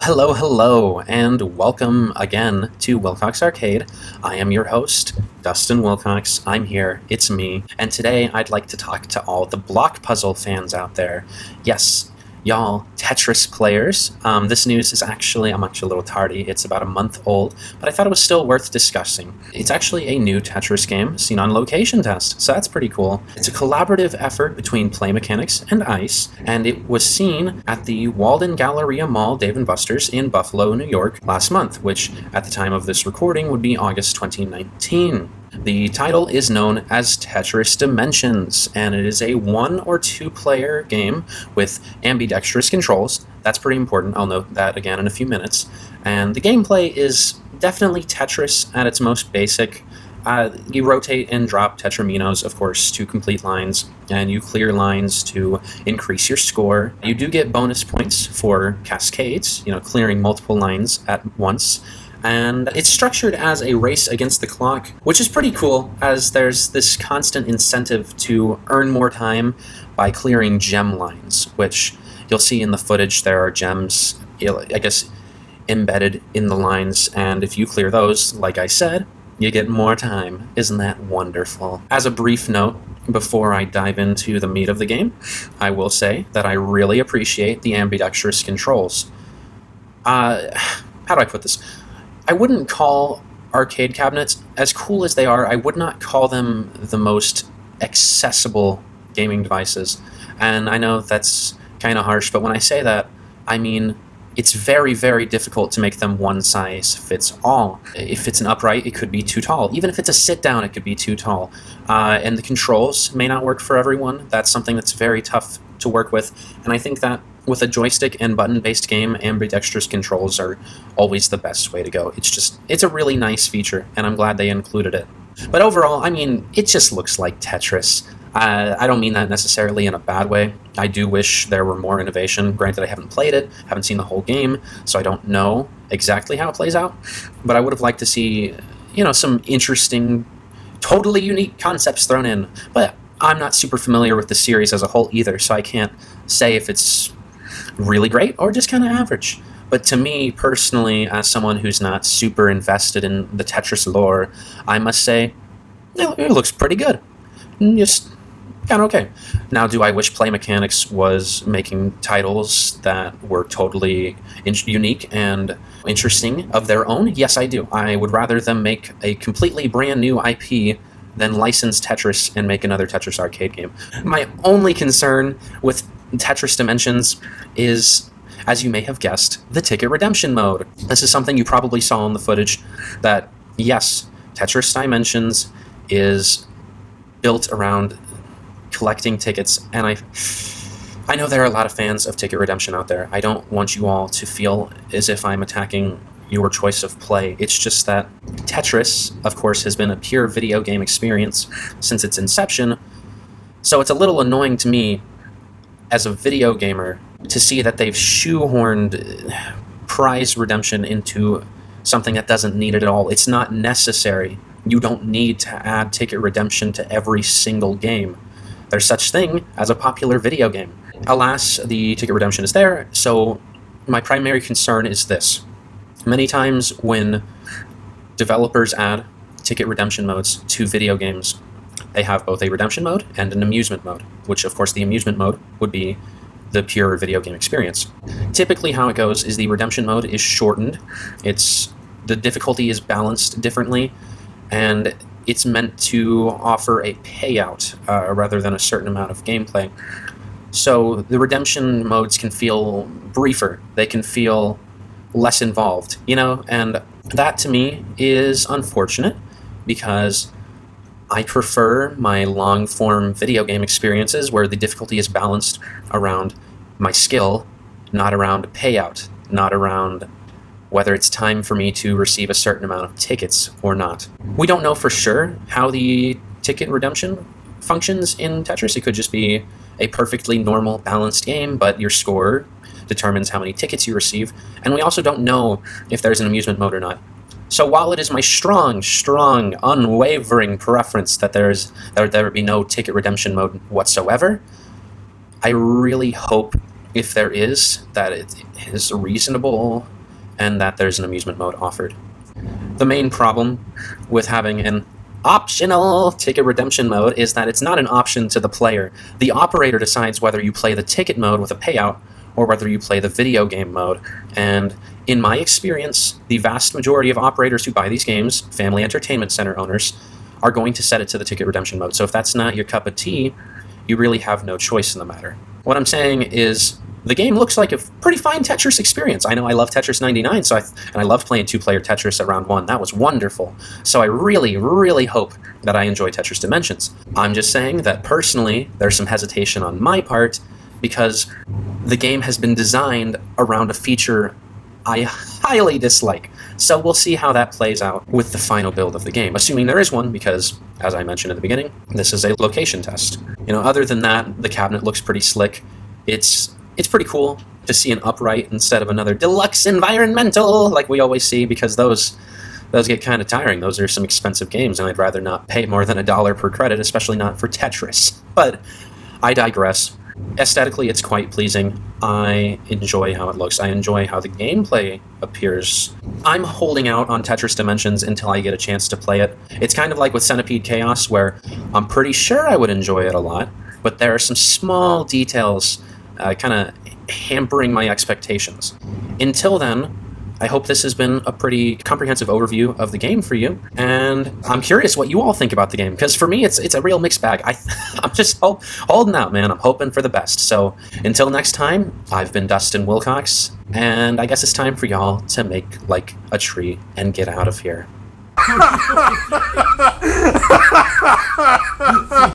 Hello, hello, and welcome again to Wilcox Arcade. I am your host, Dustin Wilcox. I'm here, it's me, and today I'd like to talk to all the block puzzle fans out there. Yes, y'all Tetris players. This news is I'm actually a little tardy. It's about a month old, but I thought it was still worth discussing. It's actually a new Tetris game seen on Location Test, so that's pretty cool. It's a collaborative effort between Play Mechanics and ICE, and it was seen at the Walden Galleria Mall Dave & Buster's in Buffalo, New York last month, which at the time of this recording would be August 2019. The title is known as Tetris Dimensions, and it is a 1 or 2 player game with ambidextrous controls. That's pretty important. I'll note that again in a few minutes. And the gameplay is definitely Tetris at its most basic. You rotate and drop tetraminos, of course, to complete lines, and you clear lines to increase your score. You do get bonus points for cascades, clearing multiple lines at once. And it's structured as a race against the clock, which is pretty cool, as there's this constant incentive to earn more time by clearing gem lines, which you'll see in the footage. There are gems, I guess, embedded in the lines, and if you clear those, like I said, you get more time. Isn't that wonderful? As a brief note, before I dive into the meat of the game, I will say that I really appreciate the ambidextrous controls. How do I put this? I wouldn't call arcade cabinets, as cool as they are, I would not call them the most accessible gaming devices. And I know that's kind of harsh, but when I say that, I mean it's very, very difficult to make them one size fits all. If it's an upright, it could be too tall. Even if it's a sit down, it could be too tall. And the controls may not work for everyone. That's something that's very tough to work with. And I think that with a joystick and button-based game, ambidextrous controls are always the best way to go. It's a really nice feature, and I'm glad they included it. But overall, it just looks like Tetris. I don't mean that necessarily in a bad way. I do wish there were more innovation. Granted, I haven't played it, haven't seen the whole game, so I don't know exactly how it plays out. But I would have liked to see, some interesting, totally unique concepts thrown in. But I'm not super familiar with the series as a whole either, so I can't say if it's really great or just kind of average. But to me, personally, as someone who's not super invested in the Tetris lore, I must say, it looks pretty good. Just kind of okay. Now, do I wish Play Mechanics was making titles that were totally unique and interesting of their own? Yes, I do. I would rather them make a completely brand new IP than license Tetris and make another Tetris arcade game. My only concern with Tetris Dimensions is, as you may have guessed, the ticket redemption mode. This is something you probably saw in the footage, that yes, Tetris Dimensions is built around collecting tickets, and I know there are a lot of fans of ticket redemption out there. I don't want you all to feel as if I'm attacking your choice of play. It's just that Tetris, of course, has been a pure video game experience since its inception, so it's a little annoying to me as a video gamer to see that they've shoehorned prize redemption into something that doesn't need it at all. It's not necessary. You don't need to add ticket redemption to every single game. There's such thing as a popular video game. Alas, the ticket redemption is there, so my primary concern is this. Many times when developers add ticket redemption modes to video games, they have both a redemption mode and an amusement mode, which of course the amusement mode would be the pure video game experience. Typically how it goes is the redemption mode is shortened, the difficulty is balanced differently, and it's meant to offer a payout rather than a certain amount of gameplay. So the redemption modes can feel briefer, they can feel less involved, and that to me is unfortunate because I prefer my long-form video game experiences where the difficulty is balanced around my skill, not around payout, not around whether it's time for me to receive a certain amount of tickets or not. We don't know for sure how the ticket redemption functions in Tetris. It could just be a perfectly normal, balanced game, but your score determines how many tickets you receive, and we also don't know if there's an amusement mode or not. So while it is my strong, unwavering preference that there be no ticket redemption mode whatsoever, I really hope, if there is, that it is reasonable and that there's an amusement mode offered. The main problem with having an optional ticket redemption mode is that it's not an option to the player. The operator decides whether you play the ticket mode with a payout or whether you play the video game mode. And in my experience, the vast majority of operators who buy these games, family entertainment center owners, are going to set it to the ticket redemption mode. So if that's not your cup of tea, you really have no choice in the matter. What I'm saying is, the game looks like a pretty fine Tetris experience. I know I love Tetris 99, and I loved playing two-player Tetris at round 1. That was wonderful. So I really, really hope that I enjoy Tetris Dimensions. I'm just saying that personally, there's some hesitation on my part because the game has been designed around a feature I highly dislike. So we'll see how that plays out with the final build of the game, assuming there is one, because, as I mentioned at the beginning, this is a location test. Other than that, the cabinet looks pretty slick. It's pretty cool to see an upright instead of another deluxe environmental like we always see, because those get kind of tiring. Those are some expensive games, and I'd rather not pay more than $1 per credit, especially not for Tetris. But I digress. Aesthetically, it's quite pleasing. I enjoy how it looks. I enjoy how the gameplay appears. I'm holding out on Tetris Dimensions until I get a chance to play it. It's kind of like with Centipede Chaos, where I'm pretty sure I would enjoy it a lot, but there are some small details kind of hampering my expectations. Until then, I hope this has been a pretty comprehensive overview of the game for you, and I'm curious what you all think about the game, because for me, it's a real mixed bag. I'm just holding out, man. I'm hoping for the best. So until next time, I've been Dustin Wilcox, and I guess it's time for y'all to make like a tree and get out of here.